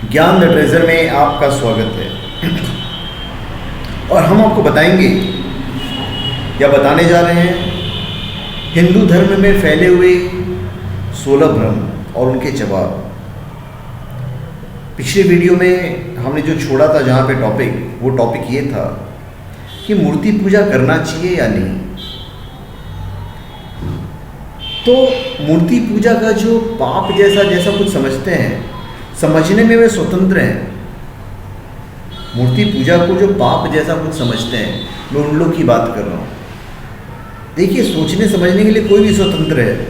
ज्ञान the treasure में आपका स्वागत है। और हम आपको बताएंगे या बताने जा रहे हैं हिंदू धर्म में फैले हुए 16 भ्रम और उनके जवाब। पिछले वीडियो में हमने जो छोड़ा था जहाँ पे वो टॉपिक ये था कि मूर्ति पूजा करना चाहिए या नहीं। तो मूर्ति पूजा का जो पाप जैसा कुछ समझते हैं, समझने में वे स्वतंत्र हैं। मूर्ति पूजा को जो पाप जैसा कुछ समझते हैं, मैं उन लोग की बात कर रहा हूँ। देखिए, सोचने समझने के लिए कोई भी स्वतंत्र है।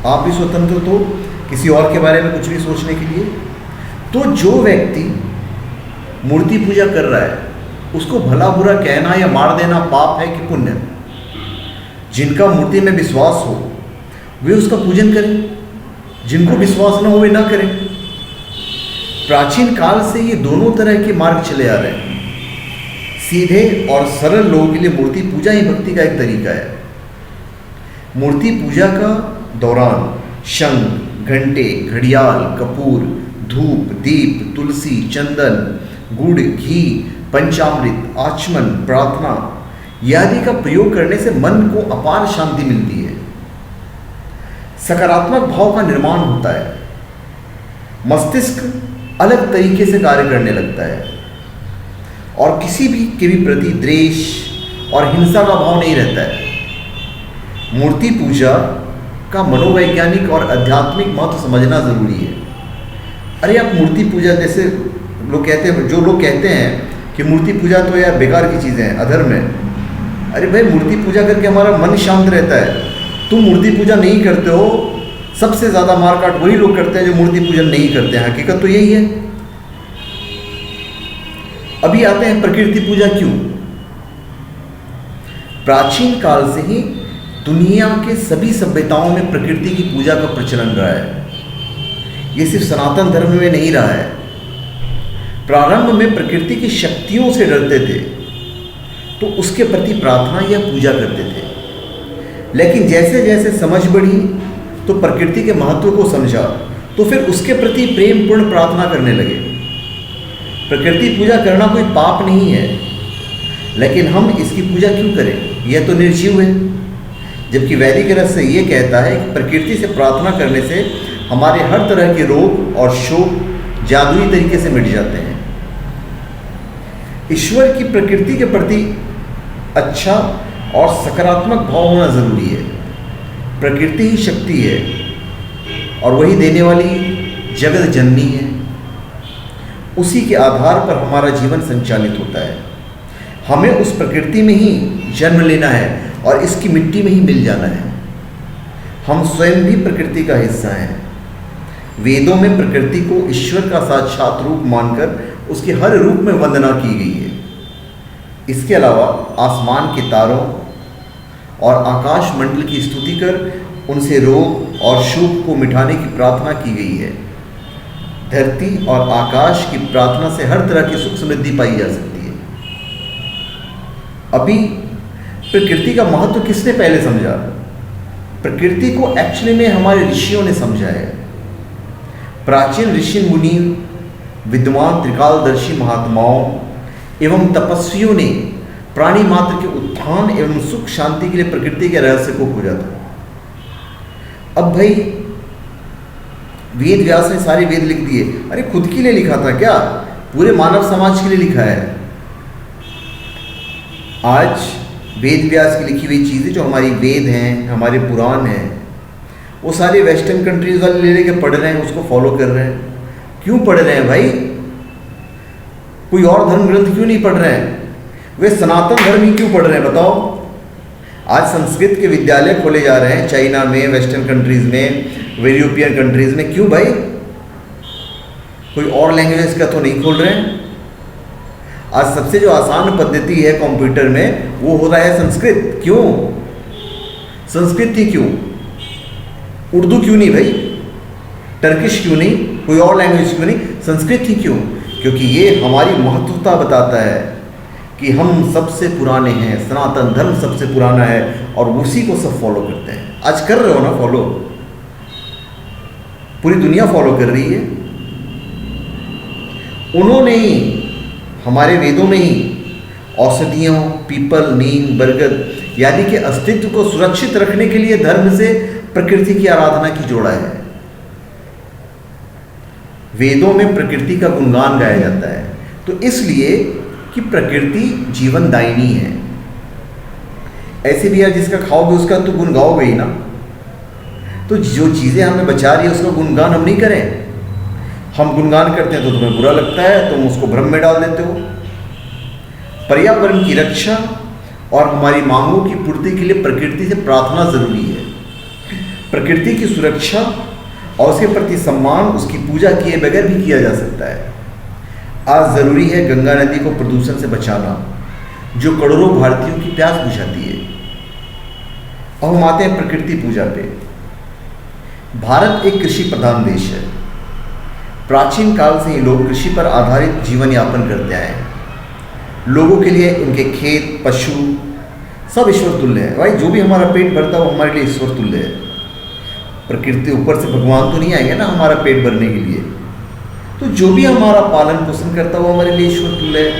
आप भी स्वतंत्र तो किसी और के बारे में कुछ भी सोचने के लिए। तो जो व्यक्ति मूर्ति पूजा कर रहा है, उसको भला बुरा कहना या मार देना पाप है कि पुण्य? जिनका मूर्ति में विश्वास हो वे उसका पूजन करें, जिनको विश्वास न हो वे ना करें। प्राचीन काल से ये दोनों तरह के मार्ग चले आ रहे हैं। सीधे और सरल लोगों के लिए मूर्ति पूजा ही भक्ति का एक तरीका है। मूर्ति पूजा का दौरान शंख, घंटे, घड़ियाल, कपूर, धूप, दीप, तुलसी, चंदन, गुड़, घी, पंचामृत, आचमन, प्रार्थना आदि का प्रयोग करने से मन को अपार शांति मिलती है। सकारात्मक भाव का निर्माण होता है। मस्तिष्क अलग तरीके से कार्य करने लगता है और किसी भी के भी प्रति द्वेष और हिंसा का भाव नहीं रहता है। मूर्ति पूजा का मनोवैज्ञानिक और आध्यात्मिक महत्व समझना जरूरी है। अरे आप मूर्ति पूजा जैसे लोग कहते हैं, जो लोग कहते हैं कि मूर्ति पूजा तो यार बेकार की चीज़ें हैं, अधर्म है। अरे भाई, मूर्ति पूजा करके हमारा मन शांत रहता है। तुम मूर्ति पूजा नहीं करते हो, सबसे ज़्यादा मारकाट वही लोग करते हैं जो मूर्ति पूजन नहीं करते हैं। हकीकत तो यही है। अभी आते हैं प्रकृति पूजा क्यों। प्राचीन काल से ही दुनिया के सभी सभ्यताओं में प्रकृति की पूजा का प्रचलन रहा है। ये सिर्फ सनातन धर्म में नहीं रहा है। प्रारंभ में प्रकृति की शक्तियों से डरते थे तो उसके प्रति प्रार्थना या पूजा करते थे। लेकिन जैसे जैसे समझ बढ़ी तो प्रकृति के महत्व को समझा तो फिर उसके प्रति प्रेम पूर्ण प्रार्थना करने लगे। प्रकृति पूजा करना कोई पाप नहीं है, लेकिन हम इसकी पूजा क्यों करें? यह तो निर्जीव है। जबकि वैदिक रहस्य ये कहता है कि प्रकृति से प्रार्थना करने से हमारे हर तरह के रोग और शोक जादुई तरीके से मिट जाते हैं। ईश्वर की प्रकृति के प्रति अच्छा और सकारात्मक भाव होना जरूरी है। प्रकृति ही शक्ति है और वही देने वाली जगत जननी है। उसी के आधार पर हमारा जीवन संचालित होता है। हमें उस प्रकृति में ही जन्म लेना है और इसकी मिट्टी में ही मिल जाना है। हम स्वयं भी प्रकृति का हिस्सा हैं। वेदों में प्रकृति को ईश्वर का साक्षात रूप मानकर उसके हर रूप में वंदना की गई है। इसके अलावा आसमान के तारों और आकाश मंडल की स्तुति कर उनसे रोग और शोक को मिटाने की प्रार्थना की गई है। धरती और आकाश की प्रार्थना से हर तरह की सुख समृद्धि पाई जा सकती है। अभी प्रकृति का महत्व किसने पहले समझा? प्रकृति को एक्चुअली में हमारे ऋषियों ने समझा है। प्राचीन ऋषि मुनि, विद्वान त्रिकालदर्शी महात्माओं एवं तपस्वियों ने प्राणी मात्र के उत्थान एवं सुख शांति के लिए प्रकृति के रहस्य को खोजा था। अब भाई, वेद व्यास ने सारे वेद लिख दिए। अरे खुद के लिए लिखा था क्या? पूरे मानव समाज के लिए लिखा है। आज वेद व्यास की लिखी हुई चीज़ें जो हमारी वेद हैं, हमारे पुराण हैं, वो सारे वेस्टर्न कंट्रीज वाले ले लेके पढ़ रहे हैं, उसको फॉलो कर रहे हैं। क्यों पढ़ रहे हैं भाई? कोई और धर्म ग्रंथ क्यों नहीं पढ़ रहे हैं? वे सनातन धर्म ही क्यों पढ़ रहे हैं बताओ? आज संस्कृत के विद्यालय खोले जा रहे हैं चाइना में, वेस्टर्न कंट्रीज में, यूरोपियन कंट्रीज में। क्यों भाई? कोई और लैंग्वेज का तो नहीं खोल रहे हैं। आज सबसे जो आसान पद्धति है कंप्यूटर में वो हो रहा है संस्कृत। क्यों? संस्कृत ही क्यों? उर्दू क्यों नहीं भाई? टर्किश क्यों नहीं? कोई और लैंग्वेज क्यों नहीं? संस्कृत ही क्यों? क्योंकि ये हमारी महत्वता बताता है कि हम सबसे पुराने हैं, सनातन धर्म सबसे पुराना है और उसी को सब फॉलो करते हैं। आज कर रहे हो ना फॉलो? पूरी दुनिया फॉलो कर रही है। उन्होंने ही हमारे वेदों में ही औषधियों, पीपल, नीम, बरगद यानी कि अस्तित्व को सुरक्षित रखने के लिए धर्म से प्रकृति की आराधना की जोड़ा है। वेदों में प्रकृति का गुणगान गाया जाता है, तो इसलिए कि प्रकृति जीवनदायिनी है। ऐसे भी यार जिसका खाओगे उसका तो गुण गाओगे ही ना। तो जो चीज़ें हमें बचा रही है उसका गुणगान हम नहीं करें। हम गुणगान करते हैं तो तुम्हें बुरा लगता है, तुम उसको भ्रम में डाल देते हो। पर्यावरण की रक्षा और हमारी मांगों की पूर्ति के लिए प्रकृति से प्रार्थना जरूरी है। प्रकृति की सुरक्षा और उसके प्रति सम्मान उसकी पूजा किए बगैर भी किया जा सकता है। आज ज़रूरी है गंगा नदी को प्रदूषण से बचाना, जो करोड़ों भारतीयों की प्यास बुझाती है। अब हम आते हैं प्रकृति पूजा पे। भारत एक कृषि प्रधान देश है। प्राचीन काल से ही लोग कृषि पर आधारित जीवन यापन करते आए हैं। लोगों के लिए उनके खेत, पशु सब ईश्वर तुल्य है। भाई जो भी हमारा पेट भरता है वो हमारे लिए ईश्वर तुल्य है। प्रकृति ऊपर से भगवान तो नहीं आएंगे ना हमारा पेट भरने के लिए। तो जो भी हमारा पालन पोषण करता है वो हमारे लिए ईश्वर तुल्य है।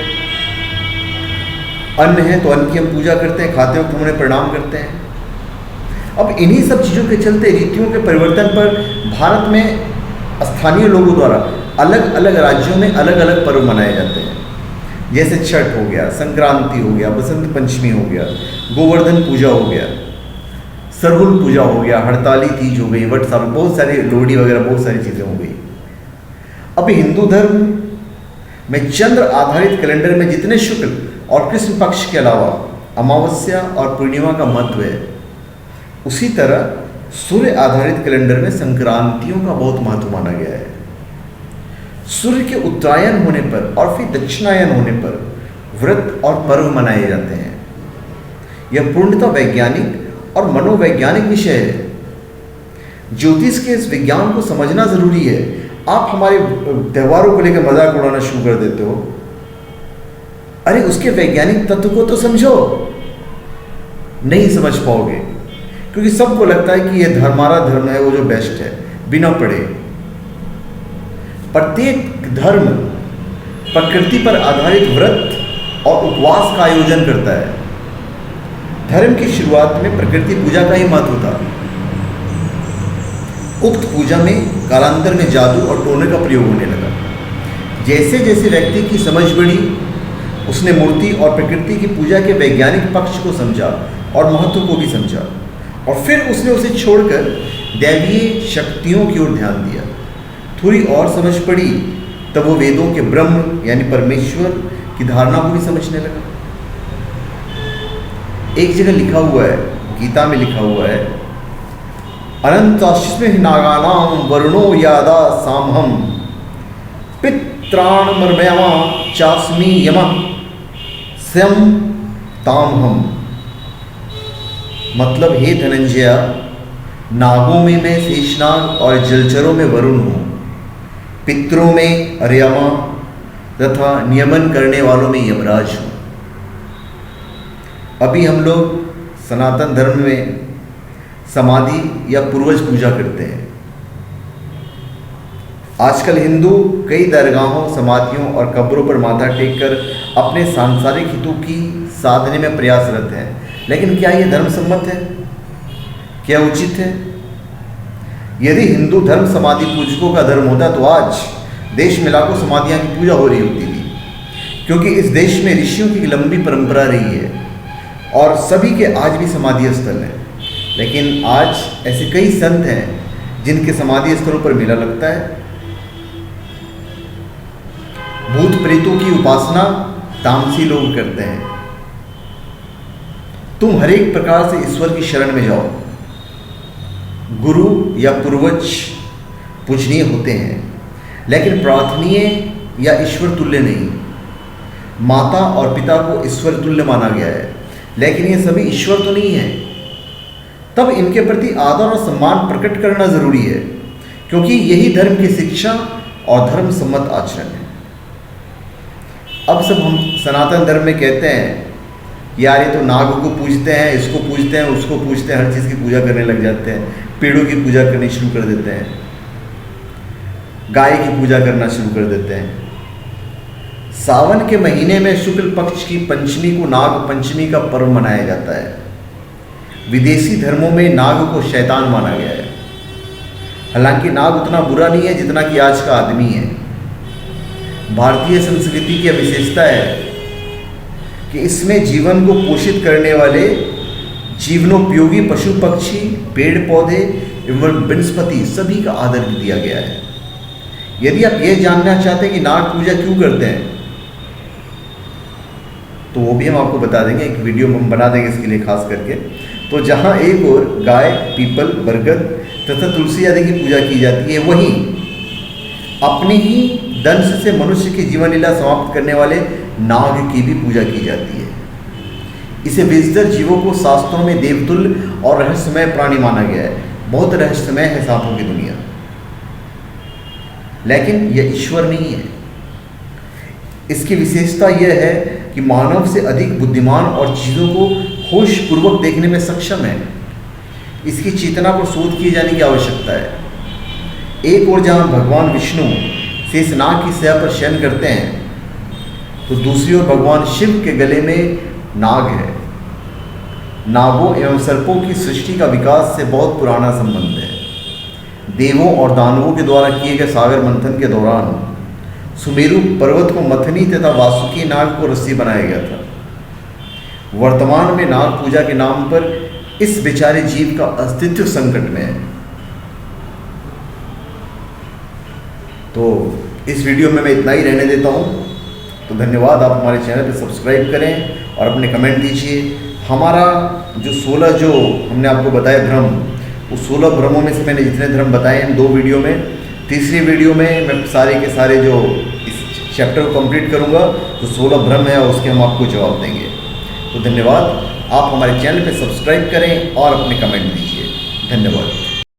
अन्न है तो अन्न की हम पूजा करते हैं, खाते वक्त हम उन्हें प्रणाम करते हैं। अब इन्हीं सब चीज़ों के चलते रीतियों के परिवर्तन पर भारत में स्थानीय लोगों द्वारा अलग अलग राज्यों में अलग अलग पर्व मनाए जाते हैं। जैसे छठ हो गया, संक्रांति हो गया, बसंत पंचमी हो गया, गोवर्धन पूजा हो गया, सरहुल पूजा हो गया, हड़ताली तीज हो गई, वट सावित्री, बहुत सारी, लोहड़ी वगैरह बहुत सारी चीज़ें हो गई। अब हिंदू धर्म में चंद्र आधारित कैलेंडर में जितने शुक्ल और कृष्ण पक्ष के अलावा अमावस्या और पूर्णिमा का महत्व है, उसी तरह सूर्य आधारित कैलेंडर में संक्रांतियों का बहुत महत्व माना गया है। सूर्य के उत्तरायण होने पर और फिर दक्षिणायन होने पर व्रत और पर्व मनाए जाते हैं। यह पूर्णतः वैज्ञानिक और मनोवैज्ञानिक विषय है। ज्योतिष के इस विज्ञान को समझना जरूरी है। आप हमारे त्योहारों को लेकर मजाक उड़ाना शुरू कर देते हो। अरे उसके वैज्ञानिक तत्व को तो समझो। नहीं समझ पाओगे क्योंकि सबको लगता है कि यह हमारा धर्म है वो जो बेस्ट है, बिना पढ़े। प्रत्येक धर्म प्रकृति पर आधारित व्रत और उपवास का आयोजन करता है। धर्म की शुरुआत में प्रकृति पूजा का ही महत्व था। उक्त पूजा में कालांतर में जादू और टोने का प्रयोग होने लगा। जैसे जैसे व्यक्ति की समझ बढ़ी, उसने मूर्ति और प्रकृति की पूजा के वैज्ञानिक पक्ष को समझा और महत्व को भी समझा, और फिर उसने उसे छोड़कर दैवीय शक्तियों की ओर ध्यान दिया। थोड़ी और समझ पड़ी तब वो वेदों के ब्रह्म यानी परमेश्वर की धारणा को भी समझने लगा। एक जगह लिखा हुआ है, गीता में लिखा हुआ है, अनंताश्मे नागानाम वरुणो यादा सामहम पित्राण मर्मयमा चास्मी यमः स्वयं तामहम। मतलब हे धनंजय, नागों में मैं शेषनाग और जलचरों में वरुण हूँ, पितरों में अर्यमा तथा नियमन करने वालों में यमराज हूँ। अभी हम लोग सनातन धर्म में समाधि या पूर्वज पूजा करते हैं। आजकल हिंदू कई दरगाहों, समाधियों और कब्रों पर माथा टेककर अपने सांसारिक हितों की साधने में प्रयासरत हैं। लेकिन क्या यह धर्म सम्मत है? क्या उचित है? यदि हिंदू धर्म समाधि पूजकों का धर्म होता तो आज देश में लाखों समाधियां की पूजा हो रही होती थी, क्योंकि इस देश में ऋषियों की लंबी परंपरा रही है और सभी के आज भी समाधि स्थल हैं। लेकिन आज ऐसे कई संत हैं जिनके समाधि स्थलों पर मेला लगता है। भूत प्रेतों की उपासना तामसी लोग करते हैं। तुम हर एक प्रकार से ईश्वर की शरण में जाओ। गुरु या पूर्वज पूजनीय होते हैं, लेकिन प्रार्थनीय या ईश्वर तुल्य नहीं। माता और पिता को ईश्वर तुल्य माना गया है, लेकिन ये सभी ईश्वर तो नहीं है। तब इनके प्रति आदर और सम्मान प्रकट करना जरूरी है, क्योंकि यही धर्म की शिक्षा और धर्म सम्मत आचरण है। अब सब हम सनातन धर्म में कहते हैं यार ये तो नाग को पूजते हैं, इसको पूजते हैं, उसको पूजते हैं, हर चीज़ की पूजा करने लग जाते हैं, पेड़ों की पूजा करनी शुरू कर देते हैं, गाय की पूजा करना शुरू कर देते हैं। सावन के महीने में शुक्ल पक्ष की पंचमी को नाग पंचमी का पर्व मनाया जाता है। विदेशी धर्मों में नाग को शैतान माना गया है। हालांकि नाग उतना बुरा नहीं है जितना कि आज का आदमी है। भारतीय संस्कृति की विशेषता है कि इसमें जीवन को पोषित करने वाले जीवनोपयोगी पशु पक्षी, पेड़ पौधे एवं वनस्पति सभी का आदर दिया गया है। यदि आप यह जानना चाहते हैं कि नाग पूजा क्यों करते हैं तो वो भी हम आपको बता देंगे, एक वीडियो हम बना देंगे इसके लिए खास करके। तो जहाँ एक ओर गाय, पीपल, बरगद तथा तुलसी आदि की पूजा की जाती है, वहीं अपने ही दंश से मनुष्य की जीवन लीला समाप्त करने वाले नाग की भी पूजा की जाती है। इसे विषधर जीवों को शास्त्रों में देवतुल्य और रहस्यमय प्राणी माना गया है। बहुत रहस्यमय है सांपों की दुनिया, लेकिन यह ईश्वर नहीं है। इसकी विशेषता यह है कि मानव से अधिक बुद्धिमान और चीज़ों को होशपूर्वक देखने में सक्षम है। इसकी चेतना पर शोध किए जाने की आवश्यकता है। एक ओर जहाँ भगवान विष्णु शेषनाग की सैया पर शयन करते हैं, तो दूसरी ओर भगवान शिव के गले में नाग है। नागों एवं सर्पों की सृष्टि का विकास से बहुत पुराना संबंध है। देवों और दानवों के द्वारा किए गए सागर मंथन के दौरान सुमेरु पर्वत को मथनी तथा वासुकी नाग को रस्सी बनाया गया था। वर्तमान में नाग पूजा के नाम पर इस बेचारे जीव का अस्तित्व संकट में है। तो इस वीडियो में मैं इतना ही रहने देता हूँ। तो धन्यवाद। आप हमारे चैनल पर सब्सक्राइब करें और अपने कमेंट दीजिए। हमारा जो 16 जो हमने आपको बताया भ्रम, उस 16 भ्रमों में से मैंने जितने धर्म बताए हैं 2 वीडियो में, तीसरी वीडियो में मैं सारे के सारे जो इस चैप्टर को कंप्लीट करूंगा, जो 16 भ्रम है उसके हम आपको जवाब देंगे। तो धन्यवाद। आप हमारे चैनल पर सब्सक्राइब करें और अपने कमेंट दीजिए। धन्यवाद।